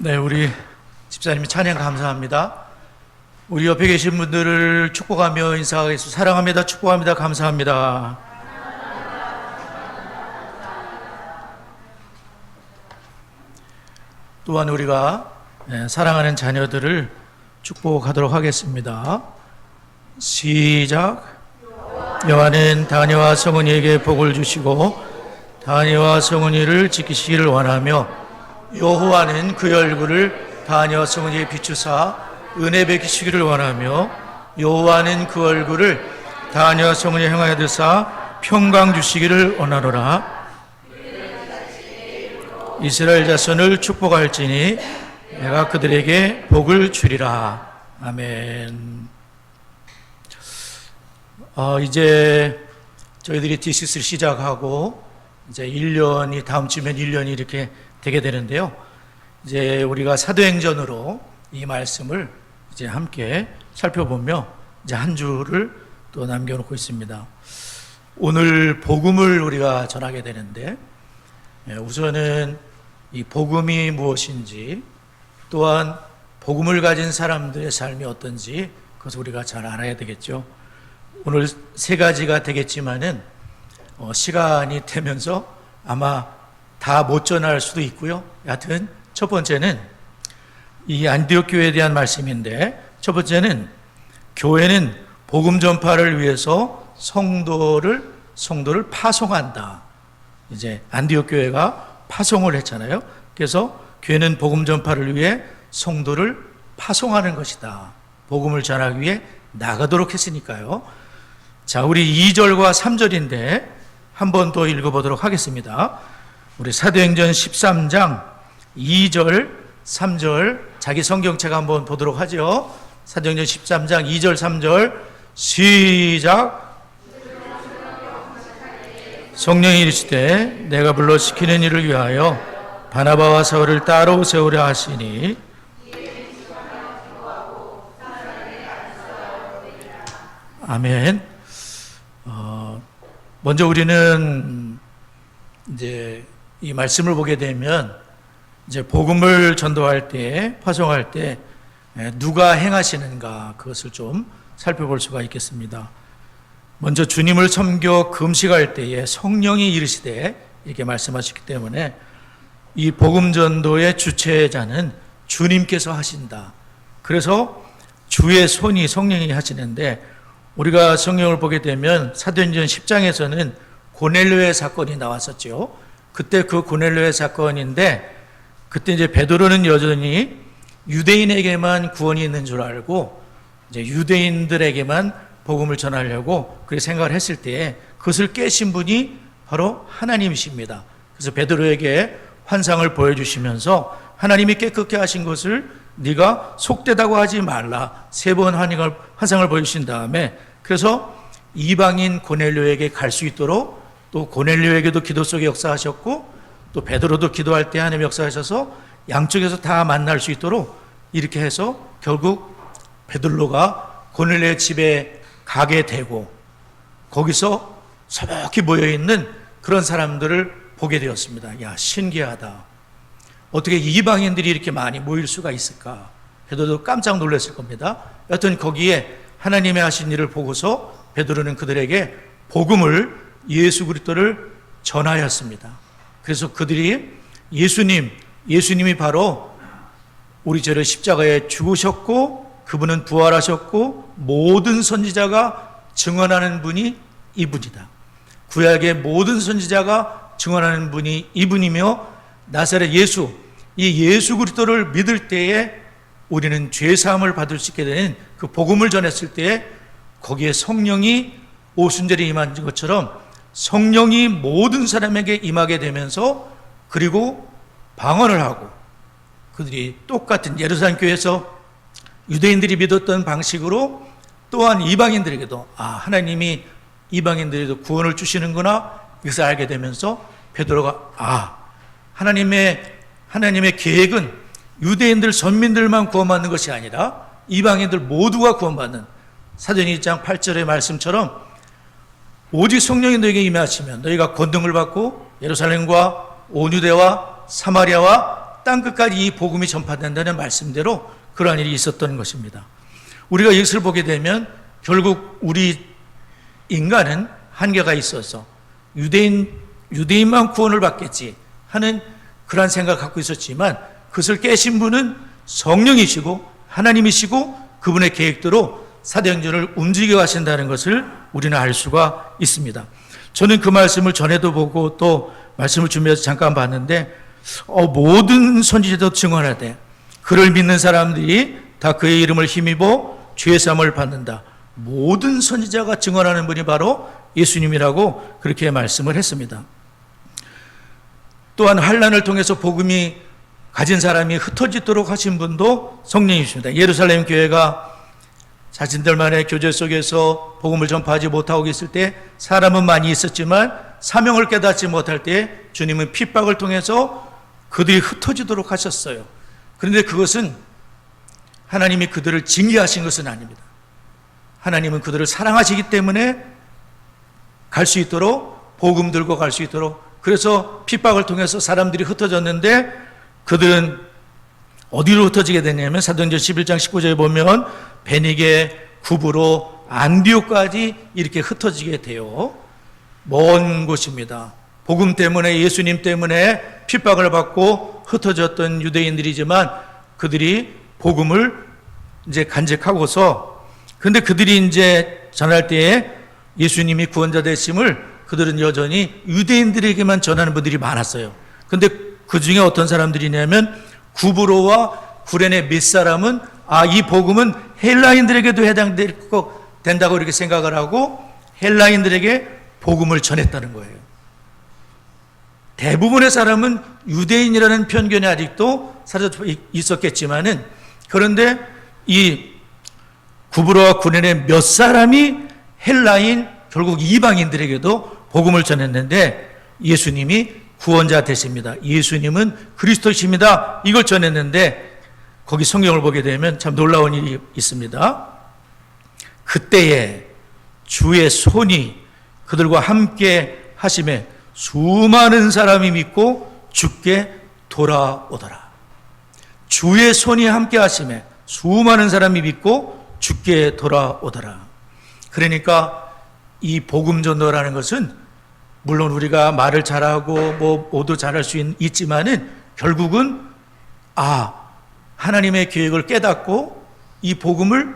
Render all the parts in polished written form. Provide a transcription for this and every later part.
네, 우리 집사님 찬양 감사합니다. 우리 옆에 계신 분들을 축복하며 인사하겠습니다. 사랑합니다. 축복합니다. 감사합니다. 또한 우리가 사랑하는 자녀들을 축복하도록 하겠습니다. 시작. 여호와는 다니와 성은이에게 복을 주시고 다니와 성은이를 지키시기를 원하며 여호와는 그의 얼굴을 다니와 성은이에 비추사 은혜 베푸시기를 원하며 여호와는 그 얼굴을 다니와 성은이에 향하여 드사 평강 주시기를 원하노라. 이스라엘 자손을 축복할지니 내가 그들에게 복을 주리라. 아멘. 이제 저희들이 D6를 시작하고 이제 1년이 다음 주면 1년이 이렇게 되게 되는데요. 이제 우리가 사도행전으로 이 말씀을 이제 함께 살펴보며 이제 한 주를 또 남겨놓고 있습니다. 오늘 복음을 우리가 전하게 되는데 우선은 이 복음이 무엇인지 또한 복음을 가진 사람들의 삶이 어떤지 그것을 우리가 잘 알아야 되겠죠. 오늘 세 가지가 되겠지만은 시간이 되면서 아마 다 못 전할 수도 있고요. 여하튼 첫 번째는 이 안디옥 교회에 대한 말씀인데, 첫 번째는 교회는 복음 전파를 위해서 성도를 파송한다. 이제 안디옥 교회가 파송을 했잖아요. 그래서 교회는 복음 전파를 위해 성도를 파송하는 것이다. 복음을 전하기 위해 나가도록 했으니까요. 자, 우리 2절과 3절인데 한 번 더 읽어보도록 하겠습니다. 우리 사도행전 13장 2절, 3절 자기 성경책 한번 보도록 하죠. 사도행전 13장 2절, 3절 시작. 성령이 이르시되 내가 불러 시키는 일을 위하여 바나바와 사울을 따로 세우려 하시니 아멘. 먼저 우리는 이제 이 말씀을 보게 되면 이제 복음을 전도할 때, 파송할 때 누가 행하시는가 그것을 좀 살펴볼 수가 있겠습니다. 먼저 주님을 섬겨 금식할 때에 성령이 이르시되 이렇게 말씀하셨기 때문에 이 복음 전도의 주체자는 주님께서 하신다. 그래서 주의 손이 성령이 하시는데 우리가 성경을 보게 되면 사도행전 10장에서는 고넬료의 사건이 나왔었죠. 그때 그 고넬료의 사건인데 그때 이제 베드로는 여전히 유대인에게만 구원이 있는 줄 알고 이제 유대인들에게만 복음을 전하려고 그렇게 생각을 했을 때 그것을 깨신 분이 바로 하나님이십니다. 그래서 베드로에게 환상을 보여주시면서 하나님이 깨끗게 하신 것을 네가 속되다고 하지 말라. 3번 환상을 보여주신 다음에 그래서 이방인 고넬료에게 갈 수 있도록 또 고넬료에게도 기도 속에 역사하셨고 또 베드로도 기도할 때 하나님 역사하셔서 양쪽에서 다 만날 수 있도록 이렇게 해서 결국 베드로가 고넬료의 집에 가게 되고 거기서 서먹히 모여있는 그런 사람들을 보게 되었습니다. 야, 신기하다. 어떻게 이방인들이 이렇게 많이 모일 수가 있을까? 베드로도 깜짝 놀랐을 겁니다. 여튼 거기에 하나님의 하신 일을 보고서 베드로는 그들에게 복음을 예수 그리스도를 전하였습니다. 그래서 그들이 예수님이 바로 우리 죄를 십자가에 죽으셨고 그분은 부활하셨고 모든 선지자가 증언하는 분이 이분이다. 구약의 모든 선지자가 증언하는 분이 이분이며 나사렛 예수, 이 예수 그리스도를 믿을 때에 우리는 죄 사함을 받을 수 있게 되는 그 복음을 전했을 때에 거기에 성령이 오순절에 임한 것처럼 성령이 모든 사람에게 임하게 되면서 그리고 방언을 하고 그들이 똑같은 예루살렘 교회에서 유대인들이 믿었던 방식으로 또한 이방인들에게도 하나님이 이방인들에도 구원을 주시는구나 이것을 알게 되면서 베드로가 하나님의 계획은 유대인들 선민들만 구원받는 것이 아니라 이방인들 모두가 구원받는 사도행전 1장 8절의 말씀처럼 오직 성령이 너에게 임하시면 너희가 권능을 받고 예루살렘과 온 유대와 사마리아와 땅끝까지 이 복음이 전파된다는 말씀대로 그러한 일이 있었던 것입니다. 우리가 이것을 보게 되면 결국 우리 인간은 한계가 있어서 유대인만 구원을 받겠지 하는 그런 생각을 갖고 있었지만, 그것을 깨신 분은 성령이시고 하나님이시고 그분의 계획대로 사도행전을 움직여 가신다는 것을 우리는 알 수가 있습니다. 저는 그 말씀을 전에도 보고 또 말씀을 준비해서 잠깐 봤는데, 모든 선지자도 증언하되 그를 믿는 사람들이 다 그의 이름을 힘입어 죄 사함을 받는다. 모든 선지자가 증언하는 분이 바로 예수님이라고 그렇게 말씀을 했습니다. 또한 환난을 통해서 복음이 가진 사람이 흩어지도록 하신 분도 성령이십니다. 예루살렘 교회가 자신들만의 교제 속에서 복음을 전파하지 못하고 있을 때 사람은 많이 있었지만 사명을 깨닫지 못할 때 주님은 핍박을 통해서 그들이 흩어지도록 하셨어요. 그런데 그것은 하나님이 그들을 징계하신 것은 아닙니다. 하나님은 그들을 사랑하시기 때문에 갈 수 있도록, 복음 들고 갈 수 있도록, 그래서 핍박을 통해서 사람들이 흩어졌는데 그들은 어디로 흩어지게 되냐면 사도행전 11장 19절에 보면 베니게, 구브로, 안디옥까지 이렇게 흩어지게 돼요. 먼 곳입니다. 복음 때문에, 예수님 때문에 핍박을 받고 흩어졌던 유대인들이지만 그들이 복음을 이제 간직하고서, 근데 그들이 이제 전할 때에 예수님이 구원자 되심을 그들은 여전히 유대인들에게만 전하는 분들이 많았어요. 근데 그 중에 어떤 사람들이냐면 구브로와 구레네 몇 사람은 이 복음은 헬라인들에게도 된다고 이렇게 생각을 하고 헬라인들에게 복음을 전했다는 거예요. 대부분의 사람은 유대인이라는 편견이 아직도 사라져 있었겠지만은, 그런데 이 구브로와 구레네 몇 사람이 헬라인, 결국 이방인들에게도 복음을 전했는데 예수님이 구원자 되십니다. 예수님은 그리스도이십니다. 이걸 전했는데 거기 성경을 보게 되면 참 놀라운 일이 있습니다. 그때에 주의 손이 그들과 함께 하심에 수많은 사람이 믿고 주께 돌아오더라. 주의 손이 함께 하심에 수많은 사람이 믿고 주께 돌아오더라. 그러니까 이 복음 전도라는 것은 물론 우리가 말을 잘하고 모두 잘할 수 있지만은 결국은 하나님의 계획을 깨닫고 이 복음을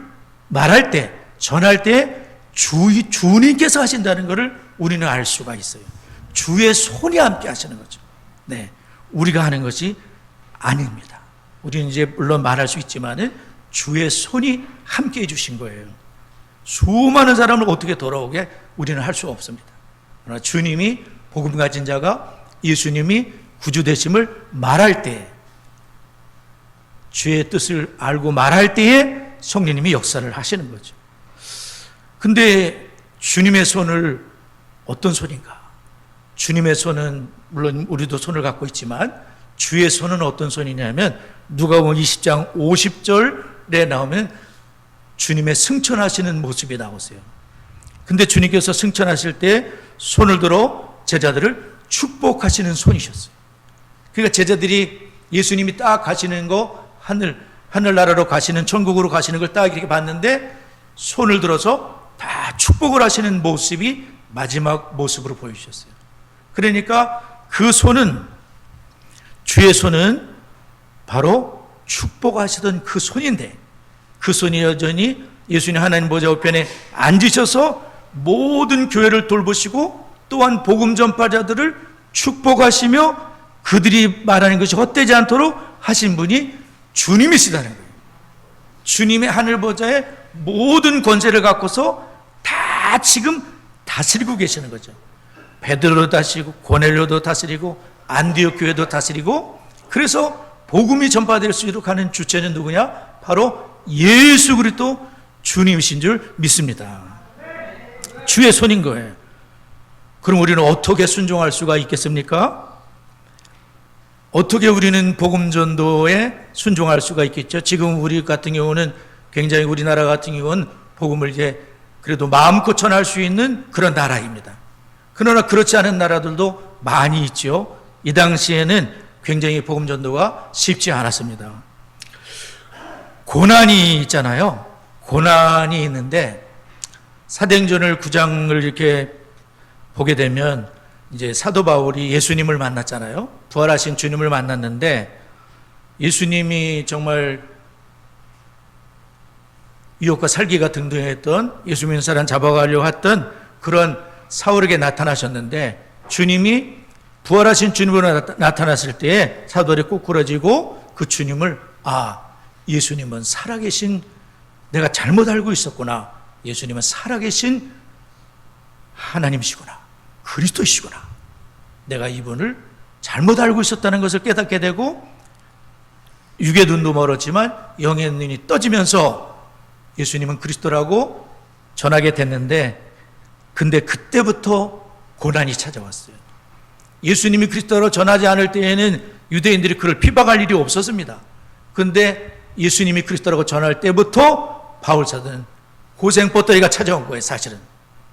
말할 때, 전할 때 주님께서 하신다는 것을 우리는 알 수가 있어요. 주의 손이 함께 하시는 거죠. 네, 우리가 하는 것이 아닙니다. 우리는 이제 물론 말할 수 있지만은 주의 손이 함께 해주신 거예요. 수많은 사람을 어떻게 돌아오게 우리는 할 수 없습니다. 그러나 주님이, 복음 가진 자가 예수님이 구주 되심을 말할 때, 주의 뜻을 알고 말할 때에 성령님이 역사를 하시는 거죠. 근데 주님의 손을 어떤 손인가? 주님의 손은 물론 우리도 손을 갖고 있지만 주의 손은 어떤 손이냐면 누가복음 20장 50절에 나오면 주님의 승천하시는 모습이 나오세요. 근데 주님께서 승천하실 때 손을 들어 제자들을 축복하시는 손이셨어요. 그러니까 제자들이 예수님이 딱 가시는 거, 하늘나라로 가시는, 천국으로 가시는 걸 딱 이렇게 봤는데 손을 들어서 다 축복을 하시는 모습이 마지막 모습으로 보여주셨어요. 그러니까 그 손은, 주의 손은 바로 축복하시던 그 손인데, 그 손이 여전히 예수님 하나님 보좌 우편에 앉으셔서 모든 교회를 돌보시고 또한 복음 전파자들을 축복하시며 그들이 말하는 것이 헛되지 않도록 하신 분이 주님이시다는 거예요. 주님의 하늘 보좌에 모든 권세를 갖고서 다 지금 다스리고 계시는 거죠. 베드로도 다스리고 고넬료도 다스리고 안디옥 교회도 다스리고, 그래서 복음이 전파될 수 있도록 하는 주체는 누구냐? 바로 예수 그리스도 주님이신 줄 믿습니다. 주의 손인 거예요. 그럼 우리는 어떻게 순종할 수가 있겠습니까? 어떻게 우리는 복음 전도에 순종할 수가 있겠죠? 지금 우리 같은 경우는 굉장히, 우리나라 같은 경우는 복음을 이제 그래도 마음껏 전할 수 있는 그런 나라입니다. 그러나 그렇지 않은 나라들도 많이 있죠. 이 당시에는 굉장히 복음 전도가 쉽지 않았습니다. 고난이 있잖아요. 고난이 있는데 사도행전을 9장을 이렇게 보게 되면 이제 사도 바울이 예수님을 만났잖아요. 부활하신 주님을 만났는데 예수님이 정말 유혹과 살기가 등등했던 예수 믿는 사람 잡아가려고 했던 그런 사울에게 나타나셨는데 주님이 부활하신 주님으로 나타났을 때에 사도들이 꼬꾸라지고 그 주님을 예수님은 살아계신, 내가 잘못 알고 있었구나. 예수님은 살아계신 하나님이시구나. 그리스도이시구나. 내가 이분을 잘못 알고 있었다는 것을 깨닫게 되고 육의 눈도 멀었지만 영의 눈이 떠지면서 예수님은 그리스도라고 전하게 됐는데 근데 그때부터 고난이 찾아왔어요. 예수님이 그리스도로 전하지 않을 때에는 유대인들이 그를 비방할 일이 없었습니다. 근데 예수님이 그리스도라고 전할 때부터 바울 사도는 고생버터리가 찾아온 거예요. 사실은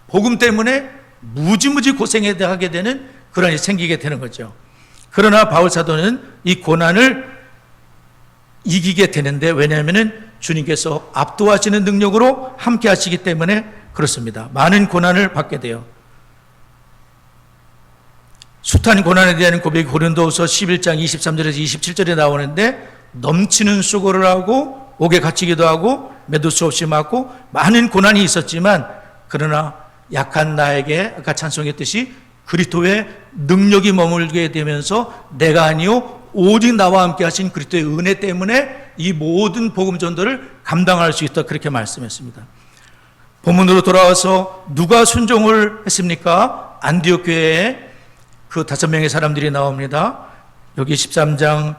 복음 때문에 무지무지 고생하게 되는 그런 일이 생기게 되는 거죠. 그러나 바울 사도는 이 고난을 이기게 되는데 왜냐하면 주님께서 압도하시는 능력으로 함께 하시기 때문에 그렇습니다. 많은 고난을 받게 돼요. 숱한 고난에 대한 고백이 고린도후서 11장 23절에서 27절에 나오는데 넘치는 수고를 하고 옥에 갇히기도 하고 매도 수 없이 맞고 많은 고난이 있었지만 그러나 약한 나에게 아까 찬송했듯이 그리스도의 능력이 머물게 되면서 내가 아니요 오직 나와 함께 하신 그리스도의 은혜 때문에 이 모든 복음 전도를 감당할 수 있다 그렇게 말씀했습니다. 본문으로 돌아와서 누가 순종을 했습니까? 안디옥 교회에 그 5명의 사람들이 나옵니다. 여기 13장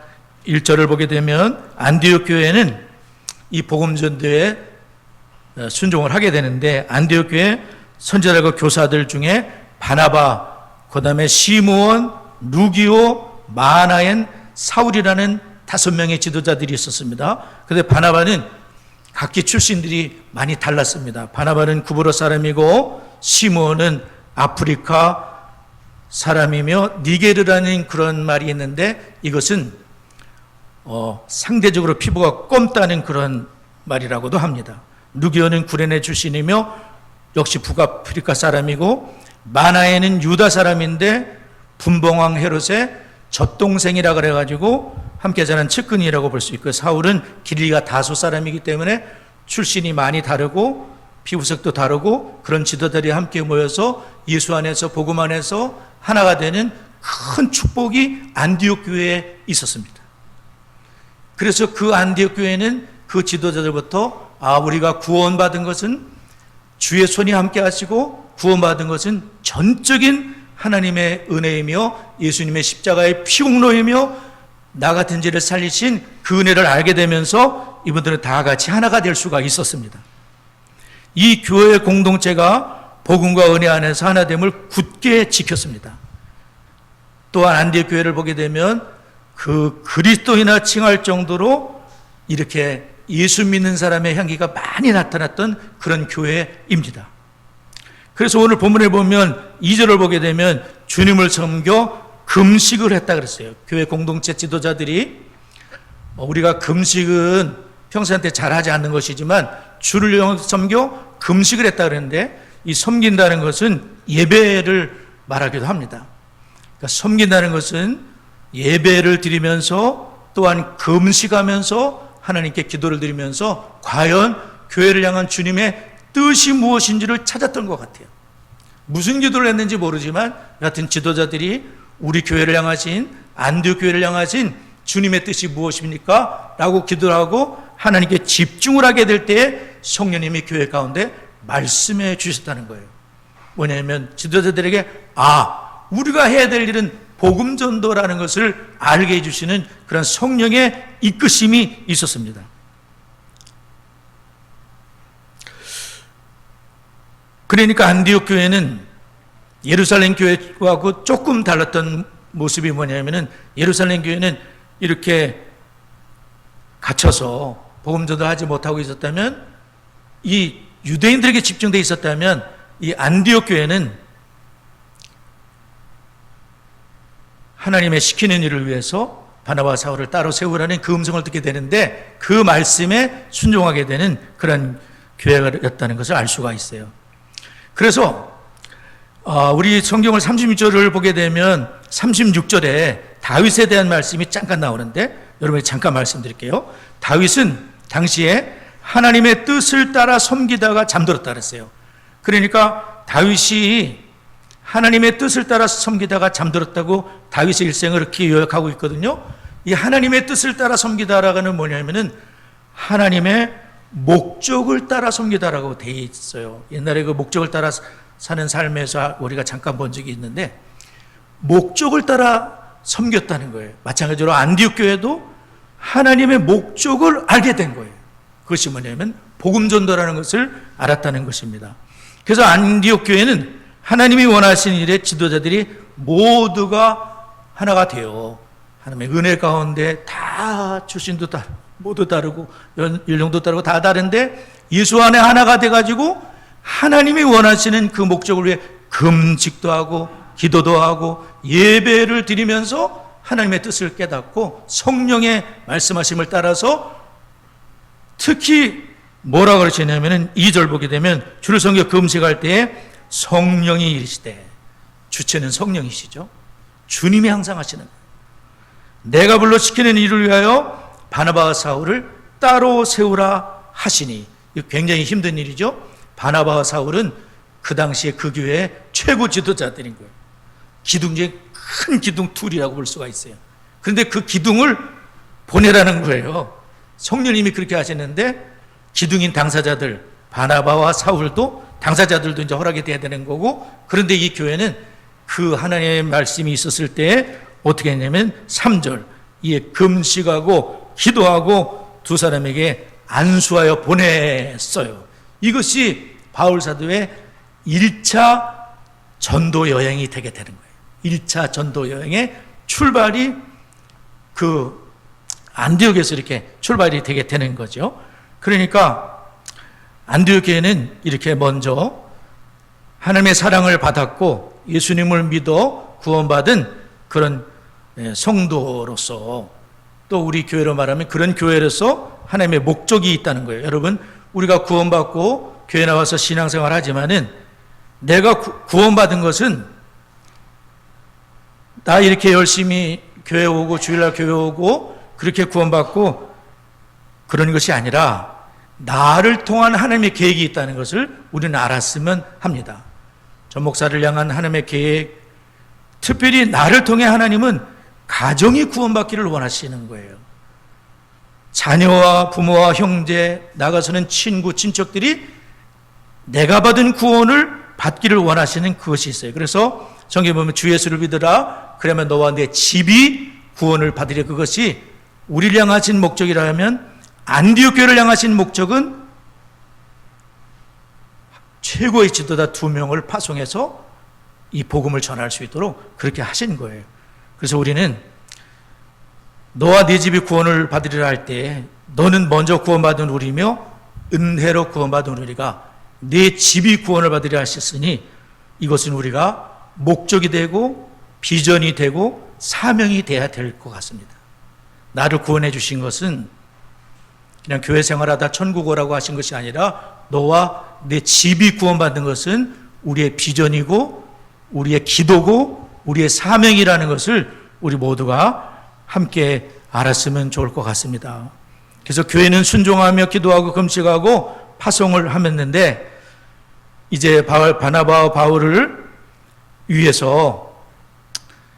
1절을 보게 되면 안디옥 교회는 이 복음 전도에 순종을 하게 되는데 안디옥 교회 선지자들과 교사들 중에 바나바, 그 다음에 시므온, 루기오, 마나엔, 사울이라는 5명의 지도자들이 있었습니다. 그런데 바나바는 각기 출신들이 많이 달랐습니다. 바나바는 구브로 사람이고 시므온은 아프리카 사람이며 니게르라는 그런 말이 있는데 이것은 상대적으로 피부가 검다는 그런 말이라고도 합니다. 루기오는 구레네 출신이며 역시 북아프리카 사람이고 마나에는 유다 사람인데 분봉왕 헤롯의 젖동생이라 그래가지고 함께 자란 측근이라고 볼 수 있고 사울은 길리가 다소 사람이기 때문에 출신이 많이 다르고 피부색도 다르고 그런 지도자들이 함께 모여서 예수 안에서 복음 안에서 하나가 되는 큰 축복이 안디옥 교회에 있었습니다. 그래서 그 안디옥 교회는 그 지도자들부터 우리가 구원받은 것은 주의 손이 함께 하시고 구원받은 것은 전적인 하나님의 은혜이며 예수님의 십자가의 피공로이며 나 같은 죄를 살리신 그 은혜를 알게 되면서 이분들은 다 같이 하나가 될 수가 있었습니다. 이 교회 공동체가 복음과 은혜 안에서 하나됨을 굳게 지켰습니다. 또한 안디옥 교회를 보게 되면 그 그리스도인이나 칭할 정도로 이렇게 예수 믿는 사람의 향기가 많이 나타났던 그런 교회입니다. 그래서 오늘 본문에 보면 2절을 보게 되면 주님을 섬겨 금식을 했다 그랬어요. 교회 공동체 지도자들이 우리가 금식은 평소한테 잘하지 않는 것이지만 주를 섬겨 금식을 했다 그랬는데 이 섬긴다는 것은 예배를 말하기도 합니다. 그러니까 섬긴다는 것은 예배를 드리면서 또한 금식하면서 하나님께 기도를 드리면서 과연 교회를 향한 주님의 뜻이 무엇인지를 찾았던 것 같아요. 무슨 기도를 했는지 모르지만 같은 지도자들이 우리 교회를 향하신 안디옥 교회를 향하신 주님의 뜻이 무엇입니까? 라고 기도를 하고 하나님께 집중을 하게 될 때에 성령님이 교회 가운데 말씀해 주셨다는 거예요. 뭐냐면 지도자들에게 우리가 해야 될 일은 복음 전도라는 것을 알게 해주시는 그런 성령의 이끄심이 있었습니다. 그러니까 안디옥 교회는 예루살렘 교회하고 조금 달랐던 모습이 뭐냐면은 예루살렘 교회는 이렇게 갇혀서 복음 전도하지 못하고 있었다면 이 유대인들에게 집중되어 있었다면 이 안디옥 교회는 하나님의 시키는 일을 위해서 바나바와 사울을 따로 세우라는 그 음성을 듣게 되는데 그 말씀에 순종하게 되는 그런 교회였다는 것을 알 수가 있어요. 그래서 우리 성경을 36절을 보게 되면 36절에 다윗에 대한 말씀이 잠깐 나오는데 여러분이 잠깐 말씀드릴게요. 다윗은 당시에 하나님의 뜻을 따라 섬기다가 잠들었다 그랬어요. 그러니까 다윗이 하나님의 뜻을 따라 섬기다가 잠들었다고 다윗의 일생을 이렇게 요약하고 있거든요. 이 하나님의 뜻을 따라 섬기다라는 뭐냐면은 하나님의 목적을 따라 섬기다라고 돼 있어요. 옛날에 그 목적을 따라 사는 삶에서 우리가 잠깐 본 적이 있는데 목적을 따라 섬겼다는 거예요. 마찬가지로 안디옥 교회도 하나님의 목적을 알게 된 거예요. 그것이 뭐냐면 복음 전도라는 것을 알았다는 것입니다. 그래서 안디옥 교회는 하나님이 원하시는 일에 지도자들이 모두가 하나가 되어 하나님의 은혜 가운데 다 출신도 모두 다르고 연령도 다르고 다 다른데 예수 안에 하나가 돼가지고 하나님이 원하시는 그 목적을 위해 금식도 하고 기도도 하고 예배를 드리면서 하나님의 뜻을 깨닫고 성령의 말씀하심을 따라서 특히 뭐라고 그러시냐면은 2절 보게 되면 주를 섬겨 금식할 때에 성령이 이르시되, 주체는 성령이시죠. 주님이 항상 하시는 거예요. 내가 불러 시키는 일을 위하여 바나바와 사울을 따로 세우라 하시니. 이거 굉장히 힘든 일이죠. 바나바와 사울은 그 당시에 그 교회의 최고 지도자들인 거예요. 기둥 중에 큰 기둥 둘이라고 볼 수가 있어요. 그런데 그 기둥을 보내라는 거예요. 성령님이 그렇게 하시는데 기둥인 당사자들 바나바와 사울도 당사자들도 이제 허락이 돼야 되는 거고, 그런데 이 교회는 그 하나님의 말씀이 있었을 때 어떻게 했냐면 3절 이에 금식하고 기도하고 두 사람에게 안수하여 보냈어요. 이것이 바울 사도의 1차 전도 여행이 되게 되는 거예요. 1차 전도 여행의 출발이 그 안디옥에서 이렇게 출발이 되게 되는 거죠. 그러니까 안디옥 교회는 이렇게 먼저 하나님의 사랑을 받았고 예수님을 믿어 구원받은 그런 성도로서, 또 우리 교회로 말하면 그런 교회로서 하나님의 목적이 있다는 거예요. 여러분, 우리가 구원받고 교회 나와서 신앙생활 하지만은 내가 구원받은 것은 나 이렇게 열심히 교회 오고 주일날 교회 오고 그렇게 구원받고 그런 것이 아니라 나를 통한 하나님의 계획이 있다는 것을 우리는 알았으면 합니다. 전 목사를 향한 하나님의 계획, 특별히 나를 통해 하나님은 가정이 구원받기를 원하시는 거예요. 자녀와 부모와 형제, 나가서는 친구, 친척들이 내가 받은 구원을 받기를 원하시는 그것이 있어요. 그래서 성경에 보면 주 예수를 믿으라, 그러면 너와 내 집이 구원을 받으려. 그것이 우리를 향하신 목적이라면 안디옥 교회를 향하신 목적은 최고의 지도자 2명을 파송해서 이 복음을 전할 수 있도록 그렇게 하신 거예요. 그래서 우리는 너와 네 집이 구원을 받으리라 할 때 너는 먼저 구원받은 우리며 은혜로 구원받은 우리가 네 집이 구원을 받으리라 하셨으니 이것은 우리가 목적이 되고 비전이 되고 사명이 돼야 될 것 같습니다. 나를 구원해 주신 것은 그냥 교회 생활하다 천국 오라고 하신 것이 아니라 너와 내 집이 구원받는 것은 우리의 비전이고 우리의 기도고 우리의 사명이라는 것을 우리 모두가 함께 알았으면 좋을 것 같습니다. 그래서 교회는 순종하며 기도하고 금식하고 파송을 하였는데 이제 바나바와 바울을 위해서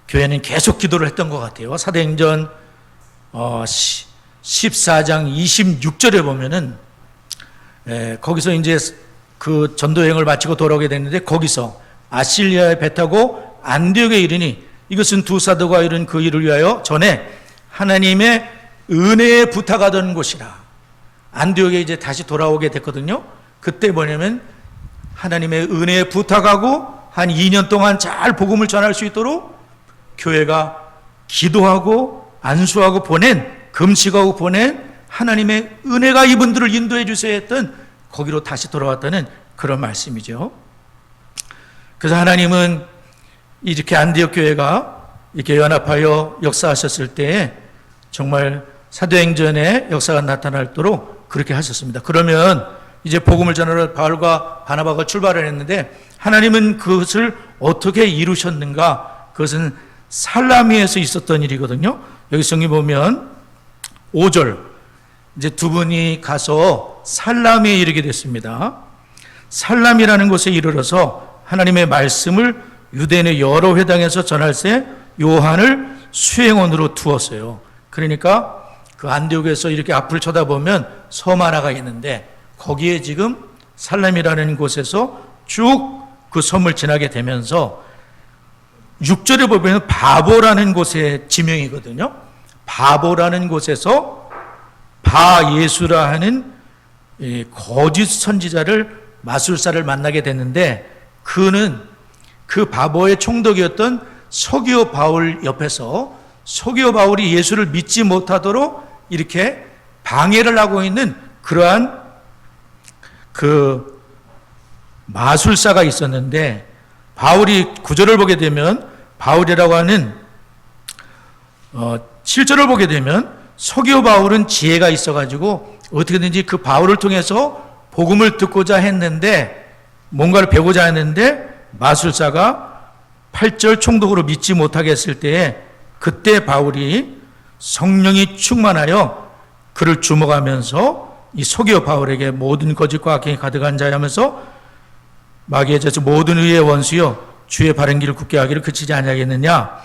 교회는 계속 기도를 했던 것 같아요. 사도행전 14장 26절에 보면은 거기서 이제 그 전도여행을 마치고 돌아오게 됐는데 거기서 아실리아에 배 타고 안디옥에 이르니 이것은 두 사도가 이룬 그 일을 위하여 전에 하나님의 은혜에 부탁하던 곳이라. 안디옥에 이제 다시 돌아오게 됐거든요. 그때 뭐냐면 하나님의 은혜에 부탁하고 한 2년 동안 잘 복음을 전할 수 있도록 교회가 기도하고 안수하고 금식하고 보낸 하나님의 은혜가 이분들을 인도해 주셔야 했던 거기로 다시 돌아왔다는 그런 말씀이죠. 그래서 하나님은 이렇게 안디옥 교회가 이렇게 연합하여 역사하셨을 때 정말 사도행전의 역사가 나타나도록 그렇게 하셨습니다. 그러면 이제 복음을 전하러 바울과 바나바가 출발을 했는데 하나님은 그것을 어떻게 이루셨는가? 그것은 살라미에서 있었던 일이거든요. 여기 성경 보면 5절 이제 두 분이 가서 살라미에 이르게 됐습니다. 살람이라는 곳에 이르러서 하나님의 말씀을 유대인의 여러 회당에서 전할새 요한을 수행원으로 두었어요. 그러니까 그 안디옥에서 이렇게 앞을 쳐다보면 섬 하나가 있는데 거기에 지금 살람이라는 곳에서 쭉 그 섬을 지나게 되면서 6절에 보면 바보라는 곳의 지명이거든요. 바보라는 곳에서 바예수라 하는 거짓 선지자를 마술사를 만나게 됐는데 그는 그 바보의 총독이었던 서기오 바울 옆에서 서기오 바울이 예수를 믿지 못하도록 이렇게 방해를 하고 있는 그러한 그 마술사가 있었는데 바울이 9절을 보게 되면 바울이라고 하는 7절을 보게 되면 서기오 바울은 지혜가 있어가지고 어떻게든지 그 바울을 통해서 복음을 듣고자 했는데 뭔가를 배우고자 했는데 마술사가 8절 총독으로 믿지 못하게 했을 때에 그때 바울이 성령이 충만하여 그를 주목하면서 이 서기오 바울에게 모든 거짓과 악행이 가득한 자야 하면서 마귀의 자서 모든 의의 원수여 주의 바른 길을 굳게 하기를 그치지 아니하겠느냐.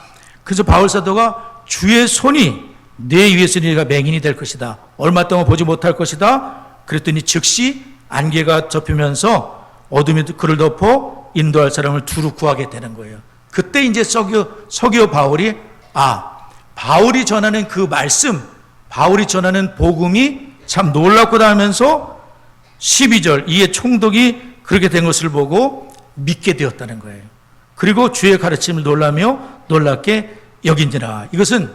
그래서 바울 사도가 주의 손이 내 위에 있으니 네가 맹인이 될 것이다. 얼마 동안 보지 못할 것이다. 그랬더니 즉시 안개가 접히면서 어둠이 그를 덮어 인도할 사람을 두루 구하게 되는 거예요. 그때 이제 서기오 바울이 바울이 전하는 그 말씀, 바울이 전하는 복음이 참 놀랍구나 하면서 12절 이에 총독이 그렇게 된 것을 보고 믿게 되었다는 거예요. 그리고 주의 가르침을 놀랍게 여긴지라. 이것은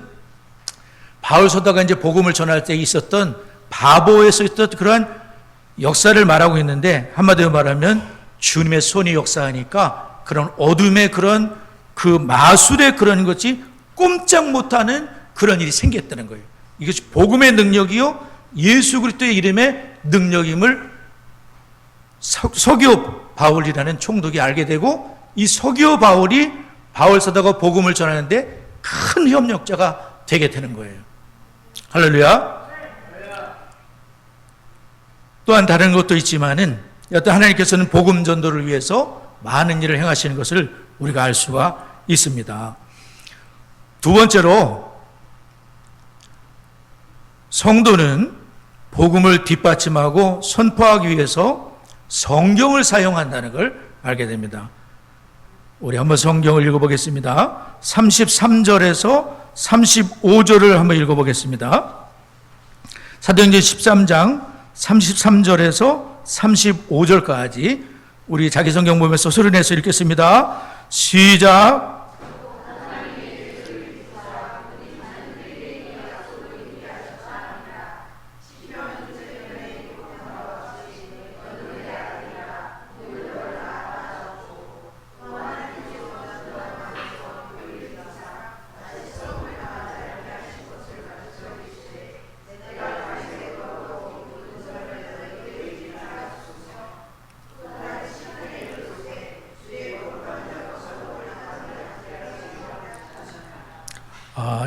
바울 사도가 이제 복음을 전할 때 있었던 바보에서 있었던 그러한 역사를 말하고 있는데 한마디로 말하면 주님의 손이 역사하니까 그런 어둠의 그런 그 마술의 그런 것이 꼼짝 못하는 그런 일이 생겼다는 거예요. 이것이 복음의 능력이요 예수 그리스도의 이름의 능력임을 서기오 바울이라는 총독이 알게 되고 이 서기오 바울이 바울 사도가 복음을 전하는데 큰 협력자가 되게 되는 거예요. 할렐루야. 또한 다른 것도 있지만은 여튼 하나님께서는 복음 전도를 위해서 많은 일을 행하시는 것을 우리가 알 수가 있습니다. 두 번째로 성도는 복음을 뒷받침하고 선포하기 위해서 성경을 사용한다는 걸 알게 됩니다. 우리 한번 성경을 읽어보겠습니다. 33절에서 35절을 한번 읽어보겠습니다. 사도행전 13장 33절에서 35절까지 우리 자기 성경 보면서 소리 내서 읽겠습니다. 시작.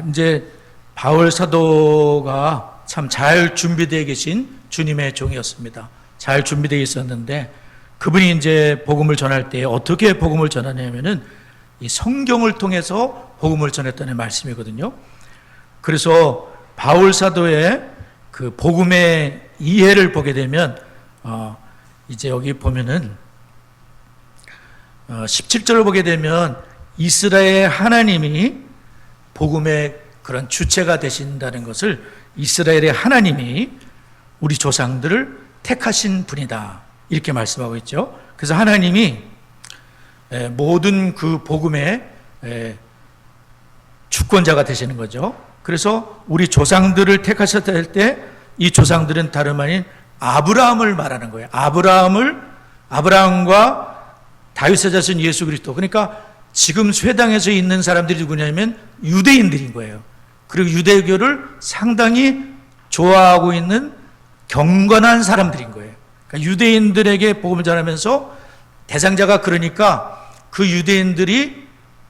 이제 바울 사도가 참 잘 준비되어 계신 주님의 종이었습니다. 잘 준비되어 있었는데 그분이 이제 복음을 전할 때 어떻게 복음을 전하냐면은 이 성경을 통해서 복음을 전했다는 말씀이거든요. 그래서 바울 사도의 그 복음의 이해를 보게 되면 이제 여기 보면은 17절을 보게 되면 이스라엘 하나님이 복음의 그런 주체가 되신다는 것을 이스라엘의 하나님이 우리 조상들을 택하신 분이다 이렇게 말씀하고 있죠. 그래서 하나님이 모든 그 복음의 주권자가 되시는 거죠. 그래서 우리 조상들을 택하셨을 때 이 조상들은 다름 아닌 아브라함을 말하는 거예요. 아브라함과 다윗의 자손 예수 그리스도. 그러니까 지금 쇠당에서 있는 사람들이 누구냐면 유대인들인 거예요. 그리고 유대교를 상당히 좋아하고 있는 경건한 사람들인 거예요. 그러니까 유대인들에게 복음을 전하면서 대상자가 그러니까 그 유대인들이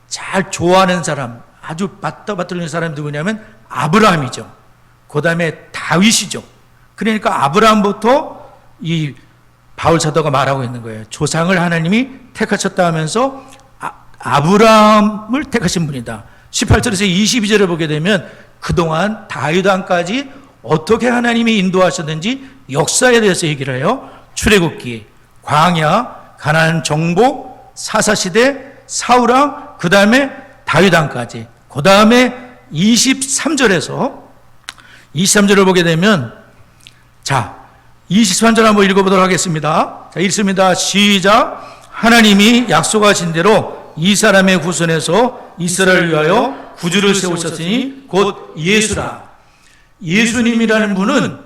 잘 좋아하는 사람, 아주 맞들리는 사람이 누구냐면 아브라함이죠. 그 다음에 다윗이죠. 그러니까 아브라함부터 이 바울 사도가 말하고 있는 거예요. 조상을 하나님이 택하셨다 하면서 아브라함을 택하신 분이다. 18절에서 22절을 보게 되면 그동안 다윗 왕까지 어떻게 하나님이 인도하셨는지 역사에 대해서 얘기를 해요. 출애굽기, 광야, 가나안 정복, 사사시대, 사울왕, 그 다음에 다윗 왕까지. 그 다음에 23절에서 23절을 보게 되면, 자, 23절 한번 읽어보도록 하겠습니다. 자, 읽습니다. 시작. 하나님이 약속하신 대로 이 사람의 후손에서 이스라엘을 위하여 구주를 세우셨으니 곧 예수라. 예수님이라는 분은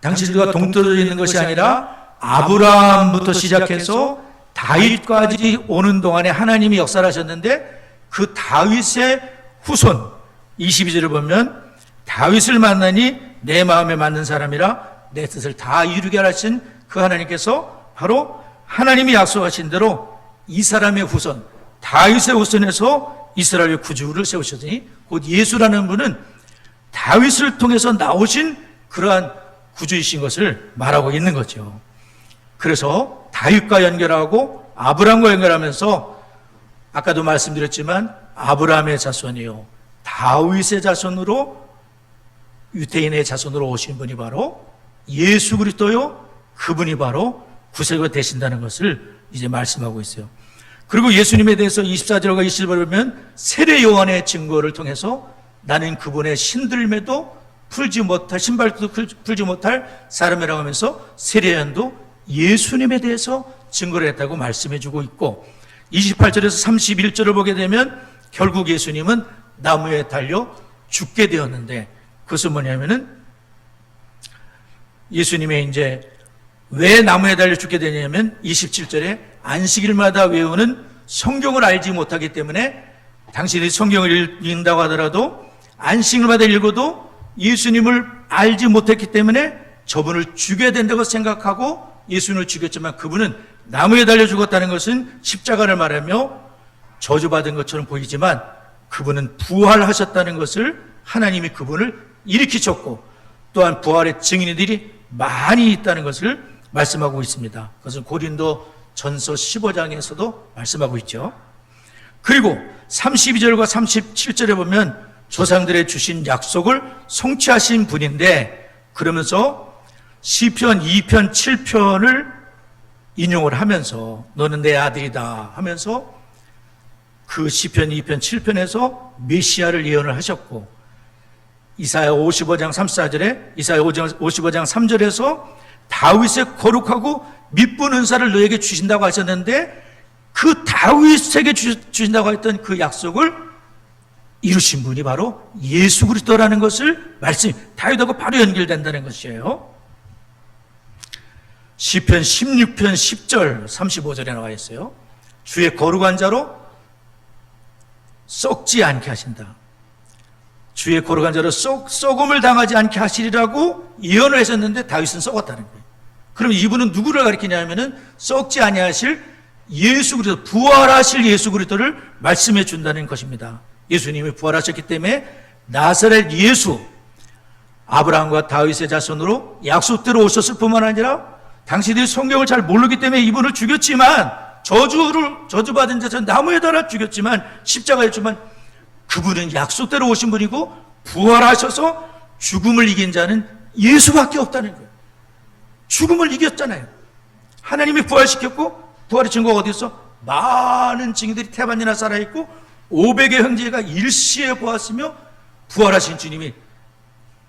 당신들과 동떨어져 있는 것이 아니라 아브라함부터 시작해서 다윗까지 오는 동안에 하나님이 역사를 하셨는데 그 다윗의 후손 22절을 보면 다윗을 만나니 내 마음에 맞는 사람이라 내 뜻을 다 이루게 하신 그 하나님께서 바로 하나님이 약속하신 대로 이 사람의 후손 다윗의 후손에서 이스라엘 구주를 세우셨으니 곧 예수라는 분은 다윗을 통해서 나오신 그러한 구주이신 것을 말하고 있는 거죠. 그래서 다윗과 연결하고 아브라함과 연결하면서 아까도 말씀드렸지만 아브라함의 자손이요 다윗의 자손으로 유대인의 자손으로 오신 분이 바로 예수 그리스도요 그분이 바로 구세주가 되신다는 것을 이제 말씀하고 있어요. 그리고 예수님에 대해서 24절과 27절을 보면 세례 요한의 증거를 통해서 나는 그분의 신들매도 풀지 못할 신발도 풀지 못할 사람이라고 하면서 세례 요한도 예수님에 대해서 증거를 했다고 말씀해 주고 있고 28절에서 31절을 보게 되면 결국 예수님은 나무에 달려 죽게 되었는데 그것은 뭐냐면은 예수님의 이제 왜 나무에 달려 죽게 되냐면 27절에 안식일마다 외우는 성경을 알지 못하기 때문에 당신이 성경을 읽는다고 하더라도 안식일마다 읽어도 예수님을 알지 못했기 때문에 저분을 죽여야 된다고 생각하고 예수님을 죽였지만 그분은 나무에 달려 죽었다는 것은 십자가를 말하며 저주받은 것처럼 보이지만 그분은 부활하셨다는 것을 하나님이 그분을 일으키셨고 또한 부활의 증인들이 많이 있다는 것을 말씀하고 있습니다. 그것은 고린도 전서 15장에서도 말씀하고 있죠. 그리고 32절과 37절에 보면 조상들의 주신 약속을 성취하신 분인데 그러면서 시편 2편 7편을 인용을 하면서 너는 내 아들이다 하면서 그 시편 2편 7편에서 메시아를 예언을 하셨고 이사야 55장 34절에 이사야 55장 3절에서 다윗의 거룩하고 미쁜 은사를 너에게 주신다고 하셨는데 그 다윗에게 주신다고 했던 그 약속을 이루신 분이 바로 예수 그리스도라는 것을 말씀 다윗하고 바로 연결된다는 것이에요. 시편 16편 10절 35절에 나와 있어요. 주의 거룩한 자로 썩지 않게 하신다. 주의 거룩한 자로 썩음을 당하지 않게 하시리라고 예언을 하셨는데 다윗은 썩었다는 거예요. 그럼 이분은 누구를 가리키냐면은 썩지 아니하실 예수 그리스도 부활하실 예수 그리스도를 말씀해 준다는 것입니다. 예수님이 부활하셨기 때문에 나사렛 예수 아브라함과 다윗의 자손으로 약속대로 오셨을 뿐만 아니라 당신들이 성경을 잘 모르기 때문에 이분을 죽였지만 저주받은 자처럼 나무에 달아 죽였지만 십자가에 죽지만 그분은 약속대로 오신 분이고 부활하셔서 죽음을 이긴 자는 예수밖에 없다는 거예요. 죽음을 이겼잖아요. 하나님이 부활시켰고 부활의 증거가 어디 있어? 많은 증인들이 태반이나 살아있고 500의 형제가 일시에 보았으며 부활하신 주님이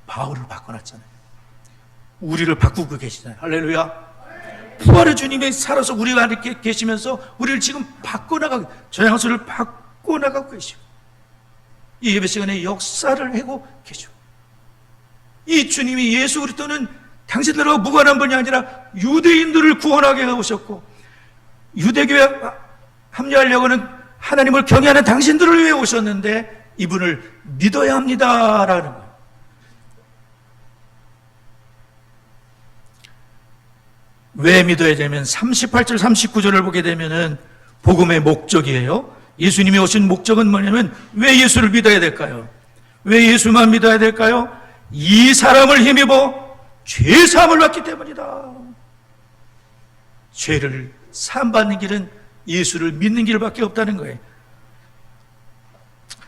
바울을 바꿔놨잖아요. 우리를 바꾸고 계시잖아요. 할렐루야. 부활의 주님이 살아서 우리가 이렇게 계시면서 우리를 지금 바꿔나가고 저 양수를 바꿔나가고 계시고 이 예배 시간에 역사를 하고 계시고 이 주님이 예수 그리스도는 당신들하고 무관한 분이 아니라 유대인들을 구원하게 오셨고 유대교에 합류하려고는 하나님을 경외하는 당신들을 위해 오셨는데 이분을 믿어야 합니다라는 거예요. 왜 믿어야 되면 38절 39절을 보게 되면은 복음의 목적이에요. 예수님이 오신 목적은 뭐냐면 왜 예수를 믿어야 될까요? 왜 예수만 믿어야 될까요? 이 사람을 힘입어 죄사함을 받기 때문이다. 죄를 사함받는 길은 예수를 믿는 길밖에 없다는 거예요.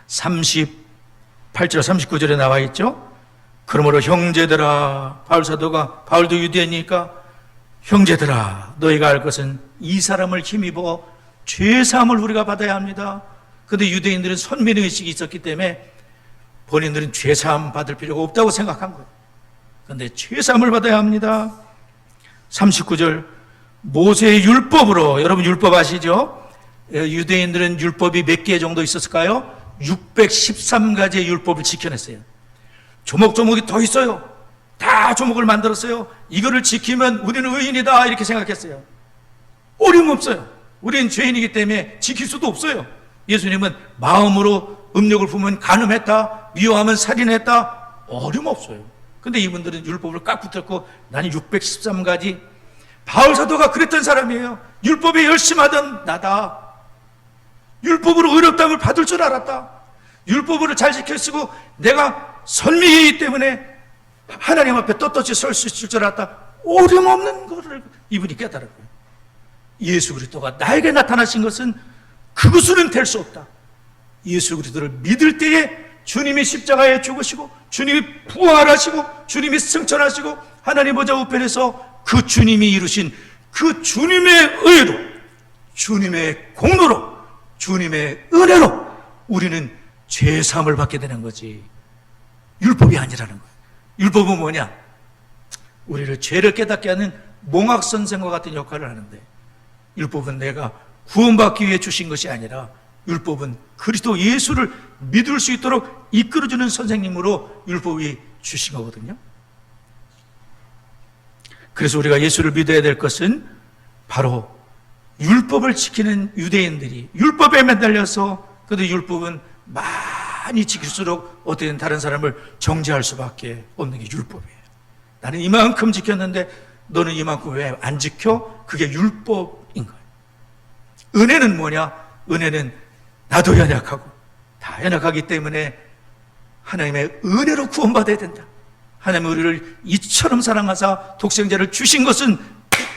38절 39절에 나와 있죠. 그러므로 형제들아, 바울 사도가, 바울도 유대인이니까 형제들아, 너희가 알 것은 이 사람을 힘입어 죄사함을 우리가 받아야 합니다. 그런데 유대인들은 선민의식이 있었기 때문에 본인들은 죄사함 받을 필요가 없다고 생각한 거예요. 그런데 죄사함을 받아야 합니다. 39절 모세의 율법으로, 여러분 율법 아시죠? 유대인들은 율법이 몇 개 정도 있었을까요? 613가지의 율법을 지켜냈어요. 조목조목이 더 있어요. 다 조목을 만들었어요. 이거를 지키면 우리는 의인이다 이렇게 생각했어요. 어림없어요. 우리는 죄인이기 때문에 지킬 수도 없어요. 예수님은 마음으로 음욕을 품으면 간음했다, 미워하면 살인했다, 어림없어요. 근데 이분들은 율법을 꽉 붙잡고 나는 613가지, 바울 사도가 그랬던 사람이에요. 율법에 열심하던 나다. 율법으로 의롭다함을 받을 줄 알았다. 율법으로 잘 지켜쓰고 내가 선미이기 때문에 하나님 앞에 떳떳이 설 수 있을 줄 알았다. 어림없는 것을 이분이 깨달았고요. 예수 그리스도가 나에게 나타나신 것은 그것으로는 될 수 없다. 예수 그리스도를 믿을 때에 주님이 십자가에 죽으시고 주님이 부활하시고 주님이 승천하시고 하나님 보좌 우편에서 그 주님이 이루신 그 주님의 의로, 주님의 공로로, 주님의 은혜로 우리는 죄사함을 받게 되는 거지 율법이 아니라는 거예요. 율법은 뭐냐? 우리를 죄를 깨닫게 하는 몽학선생과 같은 역할을 하는데, 율법은 내가 구원받기 위해 주신 것이 아니라 율법은 그리스도 예수를 믿을 수 있도록 이끌어주는 선생님으로 율법이 주신 거거든요. 그래서 우리가 예수를 믿어야 될 것은 바로 율법을 지키는 유대인들이 율법에 매달려서, 그런데 율법은 많이 지킬수록 어떻게든 다른 사람을 정죄할 수밖에 없는 게 율법이에요. 나는 이만큼 지켰는데 너는 이만큼 왜 안 지켜? 그게 율법인 거예요. 은혜는 뭐냐? 은혜는 나도 연약하고 다 연약하기 때문에 하나님의 은혜로 구원받아야 된다. 하나님은 우리를 이처럼 사랑하사 독생자를 주신 것은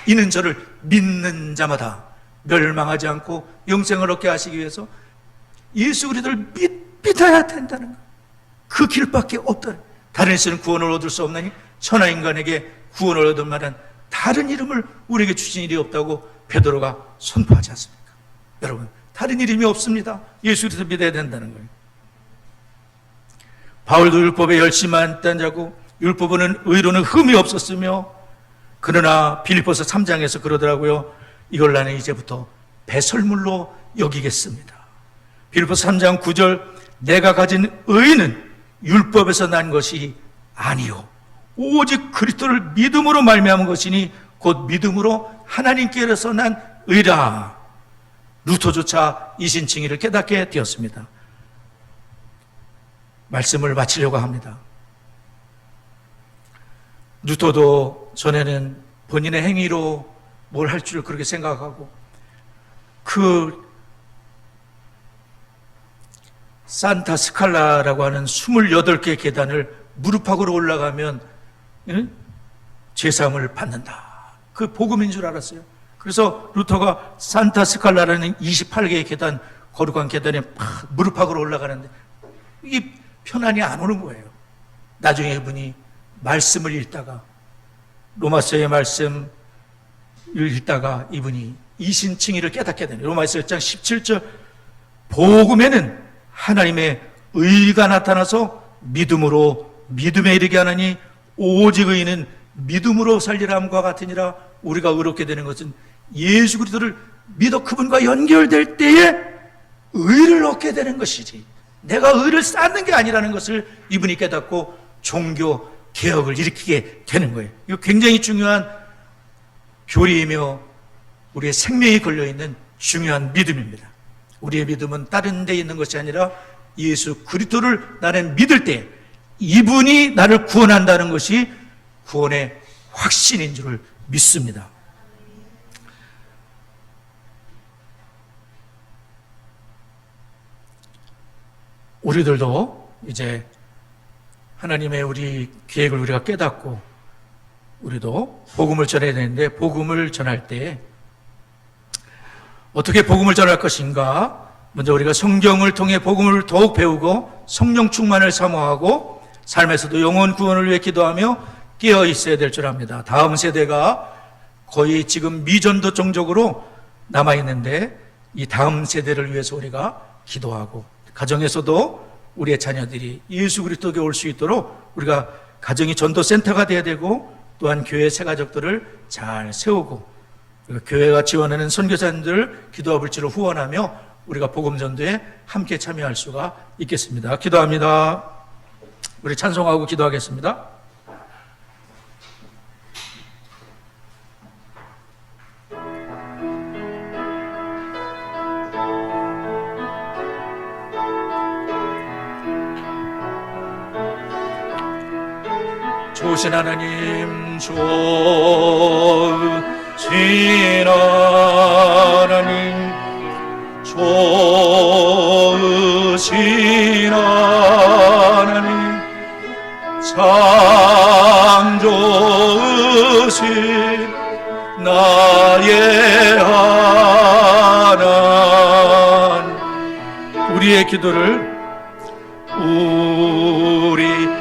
이는 저를 믿는 자마다 멸망하지 않고 영생을 얻게 하시기 위해서 예수 그리스도를 믿어야 된다는 거예요. 그 길밖에 없다. 다른 데서는 구원을 얻을 수 없나니 천하 인간에게 구원을 얻을 만한 다른 이름을 우리에게 주신 일이 없다고 베드로가 선포하지 않습니까? 여러분, 다른 이름이 없습니다. 예수 그리스도 믿어야 된다는 거예요. 바울도 율법에 열심했던 자고 율법은 의로는 흠이 없었으며, 그러나 빌립보서 3장에서 그러더라고요. 이걸 나는 이제부터 배설물로 여기겠습니다. 빌립보서 3장 9절 내가 가진 의는 율법에서 난 것이 아니요 오직 그리스도를 믿음으로 말미암은 것이니 곧 믿음으로 하나님께로서 난 의라. 루터조차 이신칭의를 깨닫게 되었습니다. 말씀을 마치려고 합니다. 루터도 전에는 본인의 행위로 뭘 할 줄 그렇게 생각하고 그 산타 스칼라라고 하는 28개의 계단을 무릎팍으로 올라가면 죄사함을 받는다. 그 복음인 줄 알았어요. 그래서 루터가 산타 스칼라라는 28개의 계단, 거룩한 계단에 무릎팍으로 올라가는데 이게 편안히 안 오는 거예요. 나중에 이분이 말씀을 읽다가 로마서의 말씀을 읽다가 이분이 이신칭의를 깨닫게 되는 로마서 1장 17절 복음에는 하나님의 의가 나타나서 믿음에 이르게 하나니 오직 의인은 믿음으로 살리라함과 같으니라. 우리가 의롭게 되는 것은 예수 그리스도를 믿어 그분과 연결될 때에 의를 얻게 되는 것이지 내가 의를 쌓는 게 아니라는 것을 이분이 깨닫고 종교 개혁을 일으키게 되는 거예요. 이거 굉장히 중요한 교리이며 우리의 생명이 걸려있는 중요한 믿음입니다. 우리의 믿음은 다른 데 있는 것이 아니라 예수 그리스도를 나는 믿을 때 이분이 나를 구원한다는 것이 구원의 확신인 줄을 믿습니다. 우리들도 이제 하나님의 우리 계획을 우리가 깨닫고 우리도 복음을 전해야 되는데, 복음을 전할 때 어떻게 복음을 전할 것인가? 먼저 우리가 성경을 통해 복음을 더욱 배우고 성령 충만을 사모하고 삶에서도 영혼 구원을 위해 기도하며 깨어 있어야 될 줄 압니다. 다음 세대가 거의 지금 미전도 종족으로 남아있는데 이 다음 세대를 위해서 우리가 기도하고, 가정에서도 우리의 자녀들이 예수 그리스도께 올 수 있도록 우리가 가정이 전도센터가 돼야 되고, 또한 교회 새가족들을 잘 세우고, 교회가 지원하는 선교사님들 기도와 불지를 후원하며 우리가 복음전도에 함께 참여할 수가 있겠습니다. 기도합니다. 우리 찬송하고 기도하겠습니다. 좋으신 하나님, 좋으신 하나님, 좋으신 하나님, 참 좋으신 나의 하나님. 우리의 기도를, 우리의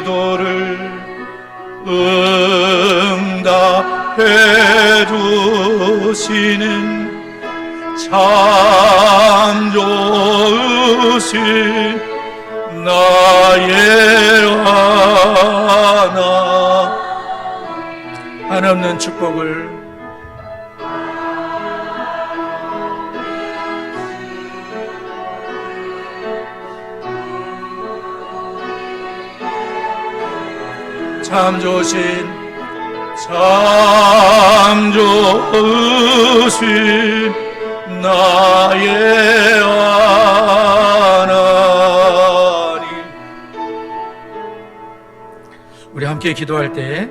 기도를 응답해 주시는 참 좋으신 나의 하나, 한없는 축복을 참 좋으신, 참 좋으신 나의 하나님. 우리 함께 기도할 때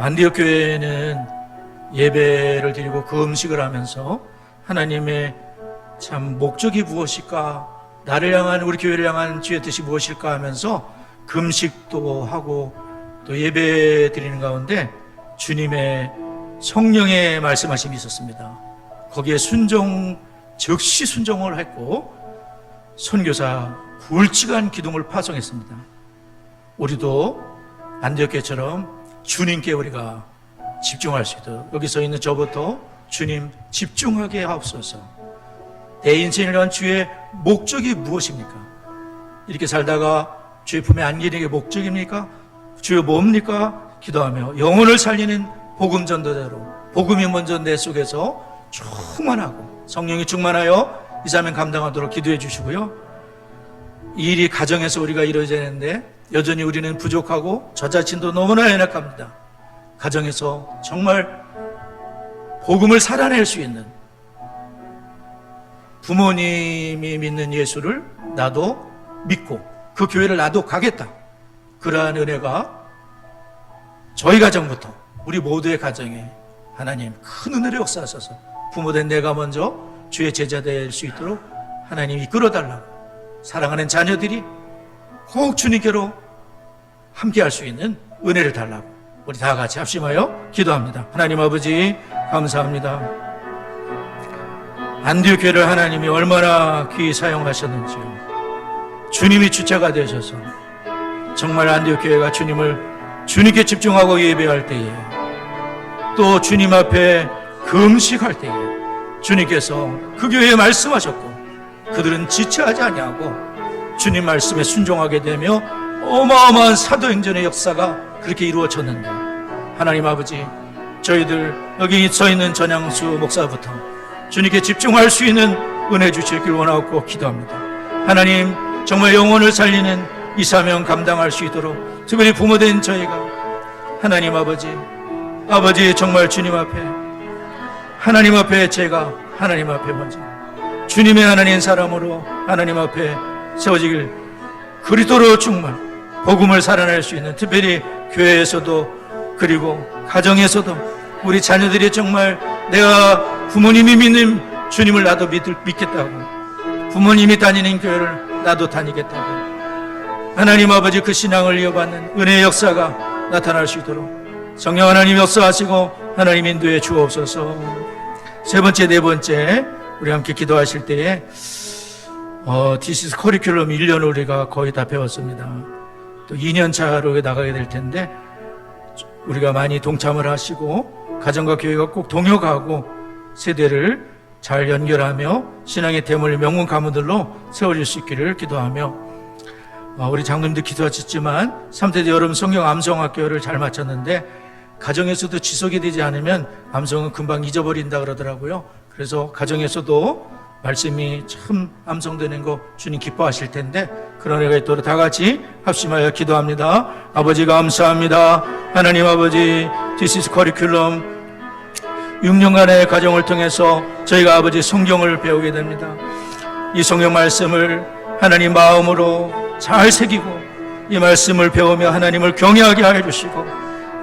안디옥 교회는 예배를 드리고 그 음식을 하면서 하나님의 참 목적이 무엇일까, 나를 향한, 우리 교회를 향한 주의 뜻이 무엇일까 하면서 금식도 하고 또 예배 드리는 가운데 주님의 성령의 말씀하심이 있었습니다. 거기에 즉시 순종을 했고 선교사 굵직한 기둥을 파송했습니다. 우리도 안디옥교회처럼 주님께 우리가 집중할 수 있도록, 여기 서 있는 저부터 주님 집중하게 하옵소서. 내 인생을 위한 주의 목적이 무엇입니까? 이렇게 살다가 주의 품에 안기는 게 목적입니까? 주여 뭡니까? 기도하며 영혼을 살리는 복음 전도자로, 복음이 먼저 내 속에서 충만하고 성령이 충만하여 이 사명 감당하도록 기도해 주시고요. 이 일이 가정에서 우리가 이루어져야 되는데 여전히 우리는 부족하고 저 자신도 너무나 연약합니다. 가정에서 정말 복음을 살아낼 수 있는, 부모님이 믿는 예수를 나도 믿고 그 교회를 나도 가겠다, 그러한 은혜가 저희 가정부터 우리 모두의 가정에 하나님 큰 은혜를 역사하셔서 부모된 내가 먼저 주의 제자 될 수 있도록 하나님 이끌어달라고, 사랑하는 자녀들이 꼭 주님께로 함께할 수 있는 은혜를 달라고 우리 다 같이 합심하여 기도합니다. 하나님 아버지 감사합니다. 안디옥 교회를 하나님이 얼마나 귀히 사용하셨는지요. 주님이 주체가 되셔서 정말 안디옥 교회가 주님께 집중하고 예배할 때에, 또 주님 앞에 금식할 때에 주님께서 그 교회에 말씀하셨고 그들은 지체하지 아니하고 주님 말씀에 순종하게 되며 어마어마한 사도행전의 역사가 그렇게 이루어졌는데, 하나님 아버지, 저희들 여기 서 있는 전양수 목사부터 주님께 집중할 수 있는 은혜 주시길 원하고 기도합니다. 하나님, 정말 영혼을 살리는 이 사명 감당할 수 있도록 특별히 부모된 저희가 하나님 아버지 정말 주님 앞에, 하나님 앞에 제가 하나님 앞에 먼저 주님의 하나님 사람으로 하나님 앞에 세워지길, 그리스도로 정말 복음을 살아낼 수 있는, 특별히 교회에서도 그리고 가정에서도 우리 자녀들이 정말 내가 부모님이 믿는 주님을 나도 믿겠다고, 부모님이 다니는 교회를 나도 다니겠다고, 하나님 아버지 그 신앙을 이어받는 은혜의 역사가 나타날 수 있도록 성령 하나님 역사하시고 하나님 인도해 주옵소서. 세 번째, 네 번째, 우리 함께 기도하실 때에 디시스 커리큘럼 1년 우리가 거의 다 배웠습니다. 또 2년 차로 나가게 될 텐데 우리가 많이 동참을 하시고 가정과 교회가 꼭 동역하고 세대를 잘 연결하며 신앙의 대물 명문 가문들로 세워질 수 있기를 기도하며, 우리 장로님도 기도하셨지만 3세대 여름 성경 암송학교를 잘 마쳤는데 가정에서도 지속이 되지 않으면 암송은 금방 잊어버린다 그러더라고요. 그래서 가정에서도 말씀이 참 암송되는 거 주님 기뻐하실 텐데 그런 애가 있도록 다 같이 합심하여 기도합니다. 아버지 감사합니다. 하나님 아버지, 디시스 커리큘럼 6년간의 과정을 통해서 저희가 아버지 성경을 배우게 됩니다. 이 성경 말씀을 하나님 마음으로 잘 새기고 이 말씀을 배우며 하나님을 경외하게 하여 주시고,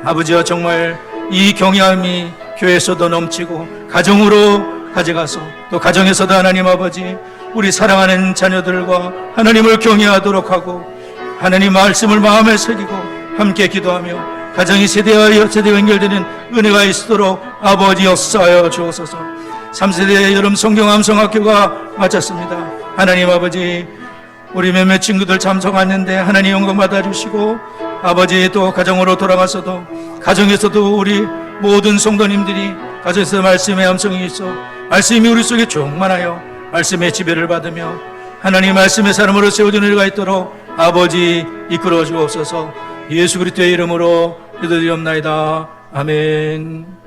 아버지와 정말 이 경외함이 교회에서도 넘치고 가정으로 가져가서 또 가정에서도 하나님 아버지 우리 사랑하는 자녀들과 하나님을 경외하도록 하고 하나님 말씀을 마음에 새기고 함께 기도하며 가정이 세대와 세대가 연결되는 은혜가 있도록 아버지 역사하여 주옵소서. 3세대 여름 성경 암송학교가 마쳤습니다. 하나님 아버지, 우리 몇몇 친구들 참석했는데 하나님 영광 받아주시고, 아버지 또 가정으로 돌아가서도 가정에서도 우리 모든 성도님들이 가정에서 말씀의 암송이 있어 말씀이 우리 속에 충만하여 말씀의 지배를 받으며 하나님 말씀의 사람으로 세워지는 일가 있도록 아버지 이끌어 주옵소서. 예수 그리스도의 이름으로 기도드리옵나이다. 아멘.